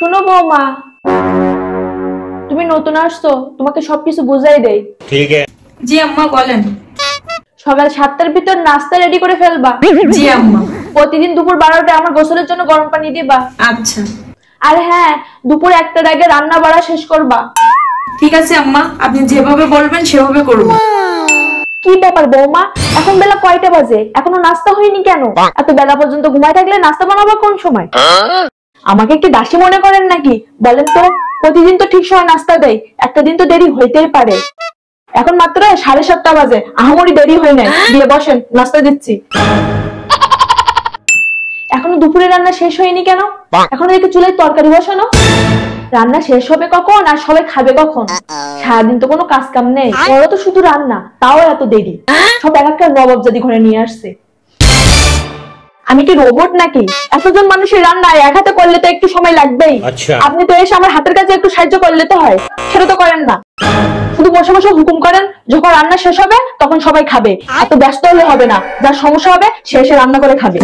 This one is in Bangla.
শুনো বৌমা, তুমি নতুন আসছো, তোমাকে সবকিছু বুঝাই দেই। ঠিক আছে। জি আম্মা বলেন। সকাল 7টার ভিতর নাস্তা রেডি করে ফেলবা। জি আম্মা। প্রতিদিন দুপুর 12টায় আমার গোসলের জন্য গরম পানি দিবা। আচ্ছা। আর হ্যাঁ, দুপুর 1টার আগে রান্না বাড়া শেষ করবা। ঠিক আছে আম্মা, আপনি যেভাবে বলবেন সেভাবে করব। কি ব্যাপার বৌমা, এখন বেলা কয়টা বাজে, এখনো নাস্তা হয়নি কেন? এত বেলা পর্যন্ত ঘুমায় থাকলে নাস্তা বানাবো কোন সময়? আমাকে কি দাসী মনে করেন নাকি? বলেন তো, প্রতিদিন তো ঠিক সময় নাস্তা দেয়, একটা দিন তো দেরি হইতেই পারে। এখন মাত্র 7:30 বাজে, আহামরি দেরি হয় নাই। দিয়ে বসেন, নাস্তা দিচ্ছি। এখনো দুপুরে রান্না শেষ হয়নি কেন? এখনো দেখে চুলায় তরকারি বসানো। রান্না শেষ হবে কখন আর সবাই খাবে কখন? সারাদিন তো কোনো কাজ কাম নেই, ওরা তো শুধু রান্না, তাও এত দেরি। সব এক একটা নবাবজাদি ঘরে নিয়ে আসছে। আমি কি রোবট নাকি? এতজন মানুষের রান্না এক হাতে করলে তো একটু সময় লাগবেই। আচ্ছা। আপনি তো এসে আমার হাতের কাছে একটু সাহায্য করলে তো হয়, সেটা তো করেন না। শুধু বসে বসে হুকুম করেন, যখন রান্না শেষ হবে তখন সবাই খাবে। এত ব্যস্ত হলে হবে না, যার সমস্যা হবে সে এসে রান্না করে খাবে।